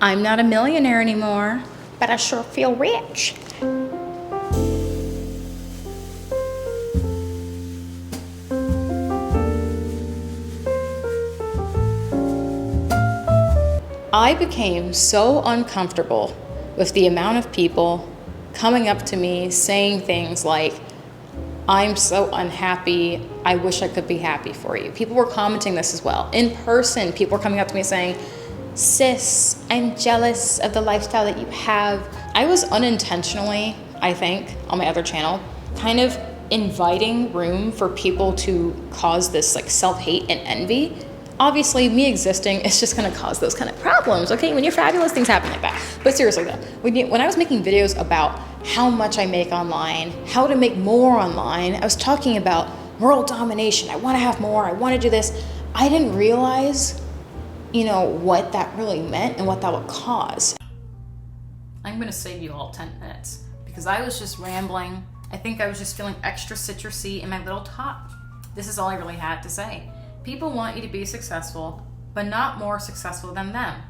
I'm not a millionaire anymore, but I sure feel rich. I became so uncomfortable with the amount of people coming up to me saying things like, I'm so unhappy, I wish I could be happy for you. People were commenting this as well. In person, people were coming up to me saying, sis, I'm jealous of the lifestyle that you have. I was unintentionally, I think, on my other channel, kind of inviting room for people to cause this like self-hate and envy. Obviously, me existing is just gonna cause those kind of problems, okay? When you're fabulous, things happen like that. But seriously though, when I was making videos about how much I make online, how to make more online, I was talking about world domination. I wanna have more, I wanna do this. I didn't realize, what that really meant and what that would cause. I'm gonna save you all 10 minutes because I was just rambling. I think I was just feeling extra citrusy in my little top. This is all I really had to say. People want you to be successful, but not more successful than them.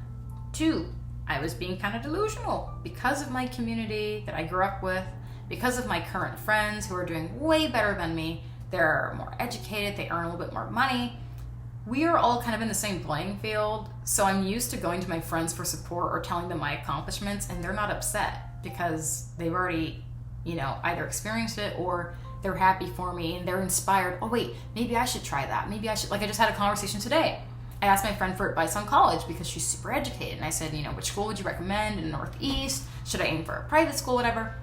2, I was being kind of delusional because of my community that I grew up with, because of my current friends who are doing way better than me. They're more educated, they earn a little bit more money. We are all kind of in the same playing field, so I'm used to going to my friends for support or telling them my accomplishments, and they're not upset because they've already, either experienced it or they're happy for me and they're inspired. Oh wait, maybe I should try that. Maybe I should, like I just had a conversation today. I asked my friend for advice on college because she's super educated. And I said, which school would you recommend in the Northeast? Should I aim for a private school, whatever?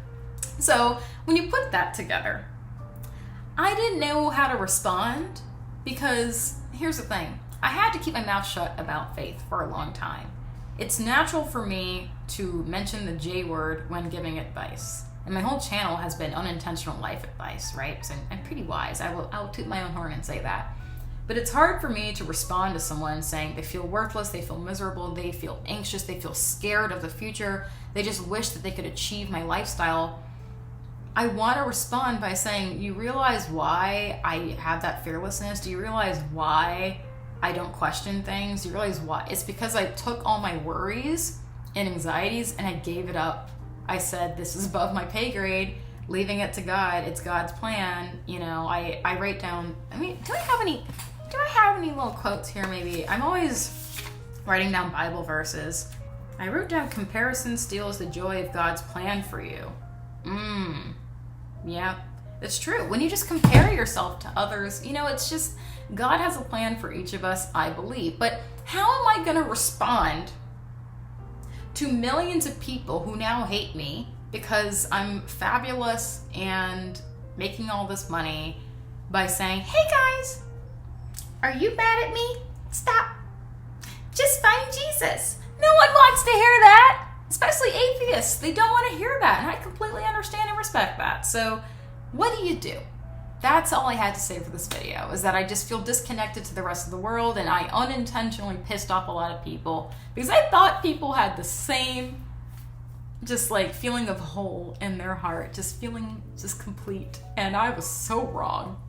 So when you put that together, I didn't know how to respond because here's the thing. I had to keep my mouth shut about faith for a long time. It's natural for me to mention the J word when giving advice. And my whole channel has been unintentional life advice, right? So I'm pretty wise. I'll toot my own horn and say that. But it's hard for me to respond to someone saying they feel worthless, they feel miserable, they feel anxious, they feel scared of the future, they just wish that they could achieve my lifestyle. I want to respond by saying, you realize why I have that fearlessness? Do you realize why I don't question things? Do you realize why? It's because I took all my worries and anxieties and I gave it up. I said, this is above my pay grade, leaving it to God. It's God's plan. I write down, do I have any little quotes here maybe? I'm always writing down Bible verses. I wrote down, comparison steals the joy of God's plan for you. Yeah, it's true. When you just compare yourself to others, it's just, God has a plan for each of us, I believe. But how am I gonna respond to millions of people who now hate me because I'm fabulous and making all this money by saying, hey guys, are you mad at me? Stop. Just find Jesus. No one wants to hear that, especially atheists. They don't want to hear that, and I completely understand and respect that. So what do? That's all I had to say for this video, is that I just feel disconnected to the rest of the world, and I unintentionally pissed off a lot of people because I thought people had the same just like feeling of whole in their heart, just feeling just complete, and I was so wrong.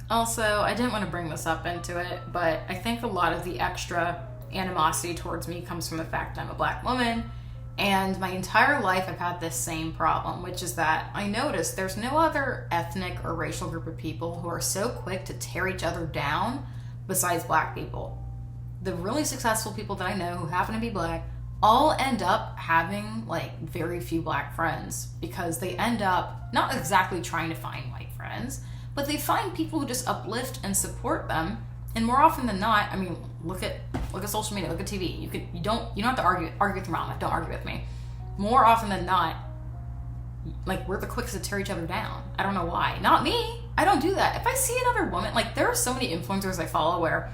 Also, I didn't want to bring this up into it, but I think a lot of the extra animosity towards me comes from the fact I'm a Black woman. And my entire life I've had this same problem, which is that I notice there's no other ethnic or racial group of people who are so quick to tear each other down besides Black people. The really successful people that I know who happen to be Black all end up having like very few Black friends because they end up not exactly trying to find white friends, but they find people who just uplift and support them. And more often than not, look at social media, look at TV. You don't have to argue with your mom. Don't argue with me. More often than not, like, we're the quickest to tear each other down. I don't know why. Not me. I don't do that. If I see another woman, like, there are so many influencers I follow where,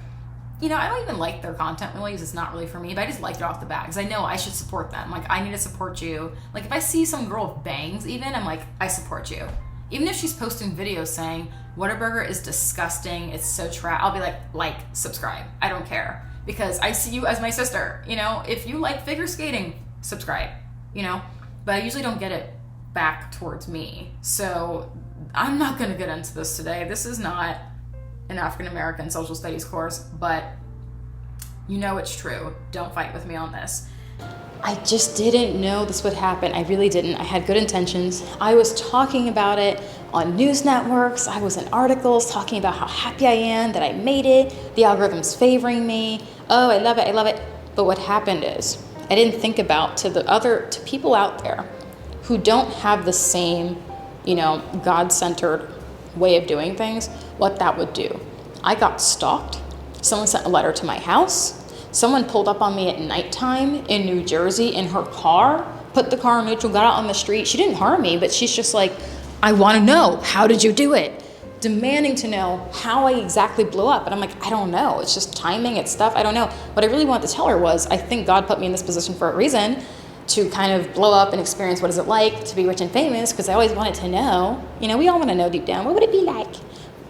I don't even like their content really because it's not really for me, but I just liked it off the bat because I know I should support them. Like, I need to support you. Like, if I see some girl with bangs even, I'm like, I support you. Even if she's posting videos saying, Whataburger is disgusting, it's so trash, I'll be like, subscribe. I don't care. Because I see you as my sister. If you like figure skating, subscribe. But I usually don't get it back towards me. So I'm not gonna get into this today. This is not an African American social studies course, but it's true. Don't fight with me on this. I just didn't know this would happen. I really didn't. I had good intentions. I was talking about it on news networks. I was in articles talking about how happy I am that I made it. The algorithm's favoring me. Oh, I love it. I love it. But what happened is I didn't think about to people out there who don't have the same, God-centered way of doing things, what that would do. I got stalked. Someone sent a letter to my house. Someone pulled up on me at nighttime in New Jersey in her car, put the car in neutral, got out on the street. She didn't harm me, but she's just like, I want to know, how did you do it? Demanding to know how I exactly blew up. And I'm like, I don't know. It's just timing, it's stuff. I don't know. What I really wanted to tell her was, I think God put me in this position for a reason, to kind of blow up and experience what is it like to be rich and famous, because I always wanted to know. We all want to know deep down, what would it be like?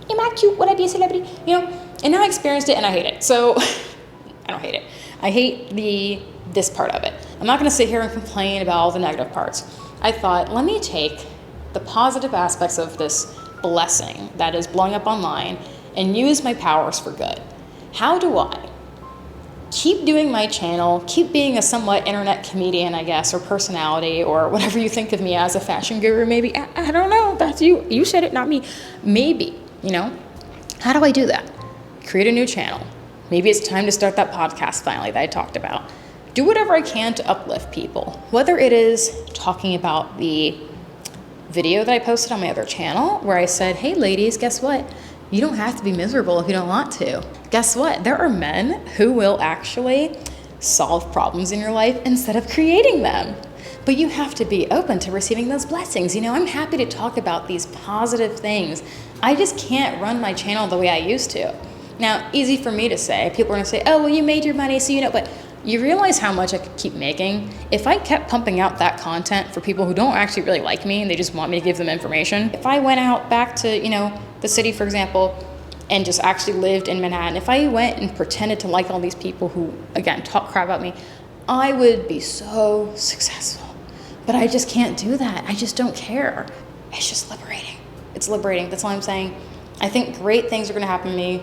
Am I cute? Would I be a celebrity? And now I experienced it and I hate it. So I don't hate it. I hate this part of it. I'm not going to sit here and complain about all the negative parts. I thought, let me take the positive aspects of this blessing that is blowing up online and use my powers for good. How do I keep doing my channel, keep being a somewhat internet comedian, I guess, or personality, or whatever you think of me as, a fashion guru, maybe? I don't know. That's you. You said it, not me. Maybe, How do I do that? Create a new channel. Maybe it's time to start that podcast finally that I talked about. Do whatever I can to uplift people, whether it is talking about the video that I posted on my other channel where I said, hey ladies, guess what? You don't have to be miserable if you don't want to. Guess what? There are men who will actually solve problems in your life instead of creating them. But you have to be open to receiving those blessings. I'm happy to talk about these positive things. I just can't run my channel the way I used to. Now, easy for me to say. People are going to say, oh, well, you made your money, so but you realize how much I could keep making if I kept pumping out that content for people who don't actually really like me and they just want me to give them information. If I went out back to, the city, for example, and just actually lived in Manhattan, if I went and pretended to like all these people who, again, talk crap about me, I would be so successful. But I just can't do that. I just don't care. It's just liberating. It's liberating. That's all I'm saying. I think great things are going to happen to me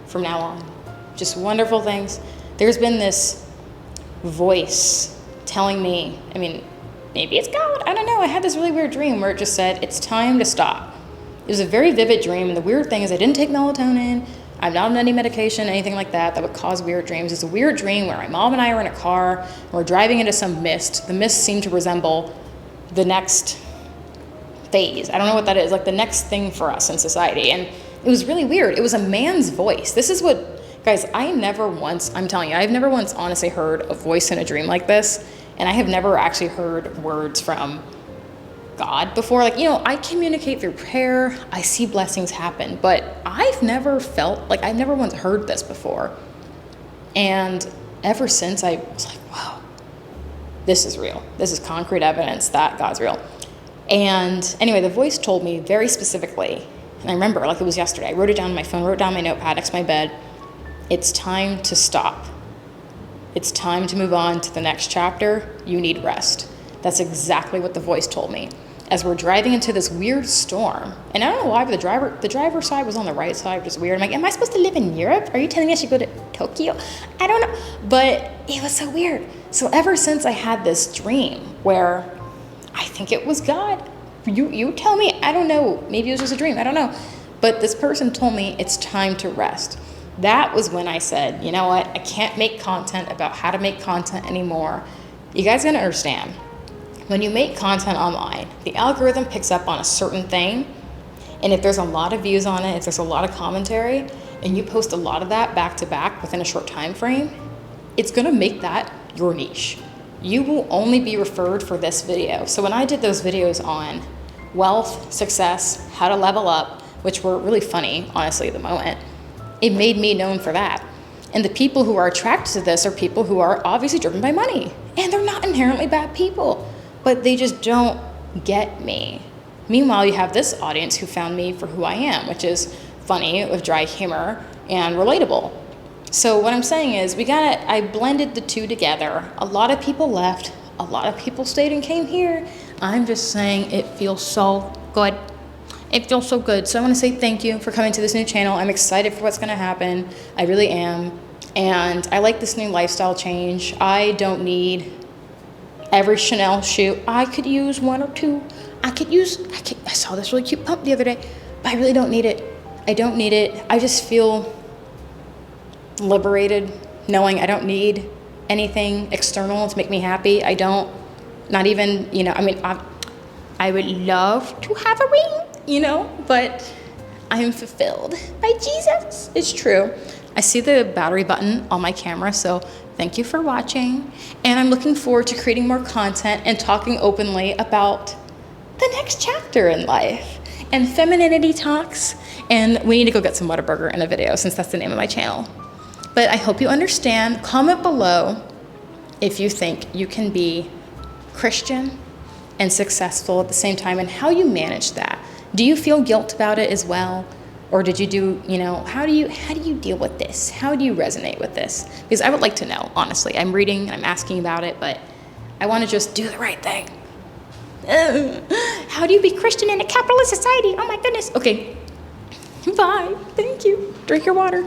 from now on. Just wonderful things. There's been this voice telling me, maybe it's God, I don't know. I had this really weird dream where it just said, it's time to stop. It was a very vivid dream, and the weird thing is I didn't take melatonin. I'm not on any medication, anything like that would cause weird dreams. It's a weird dream where my mom and I are in a car, and we're driving into some mist. The mist seemed to resemble the next phase. I don't know what that is, like the next thing for us in society. And it was really weird. It was a man's voice. This is what, guys, I'm telling you, I've never once honestly heard a voice in a dream like this. And I have never actually heard words from God before. I communicate through prayer. I see blessings happen, but I've never once heard this before. And ever since, I was like, wow, this is real. This is concrete evidence that God's real. And anyway, the voice told me very specifically, and I remember like it was yesterday, I wrote it down on my phone, wrote down my notepad next to my bed. It's time to stop. It's time to move on to the next chapter. You need rest. That's exactly what the voice told me as we're driving into this weird storm. And I don't know why, but the driver's side was on the right side, which is weird. I'm like, am I supposed to live in Europe? Are you telling me I should go to Tokyo? I don't know. But it was so weird. So ever since I had this dream where I think it was God. You tell me. I don't know. Maybe it was just a dream. I don't know. But this person told me it's time to rest. That was when I said, you know what? I can't make content about how to make content anymore. You guys gotta understand. When you make content online, the algorithm picks up on a certain thing. And if there's a lot of views on it, if there's a lot of commentary, and you post a lot of that back to back within a short time frame, it's gonna make that your niche. You will only be referred for this video. So when I did those videos on wealth, success, how to level up, which were really funny, honestly, at the moment, it made me known for that. And the people who are attracted to this are people who are obviously driven by money. And they're not inherently bad people, but they just don't get me. Meanwhile, you have this audience who found me for who I am, which is funny, with dry humor, and relatable. So what I'm saying is I blended the two together. A lot of people left. A lot of people stayed and came here. I'm just saying it feels so good. It feels so good. So I want to say thank you for coming to this new channel. I'm excited for what's going to happen. I really am. And I like this new lifestyle change. I don't need every Chanel shoe. I could use one or two. I saw this really cute pump the other day, but I really don't need it. I don't need it. I just feel liberated knowing I don't need anything external to make me happy. I don't, not even, you know, I mean, I would love to have a ring, you know, but I am fulfilled by Jesus. It's true. I see the battery button on my camera, so thank you for watching. And I'm looking forward to creating more content and talking openly about the next chapter in life and femininity talks. And we need to go get some Whataburger in a video since that's the name of my channel. But I hope you understand. Comment below if you think you can be Christian and successful at the same time and how you manage that. Do you feel guilt about it as well? Or did you do, you know, how do you deal with this? How do you resonate with this? Because I would like to know, honestly. I'm reading, I'm asking about it, but I want to just do the right thing. How do you be Christian in a capitalist society? Oh my goodness. Okay, bye. Thank you. Drink your water.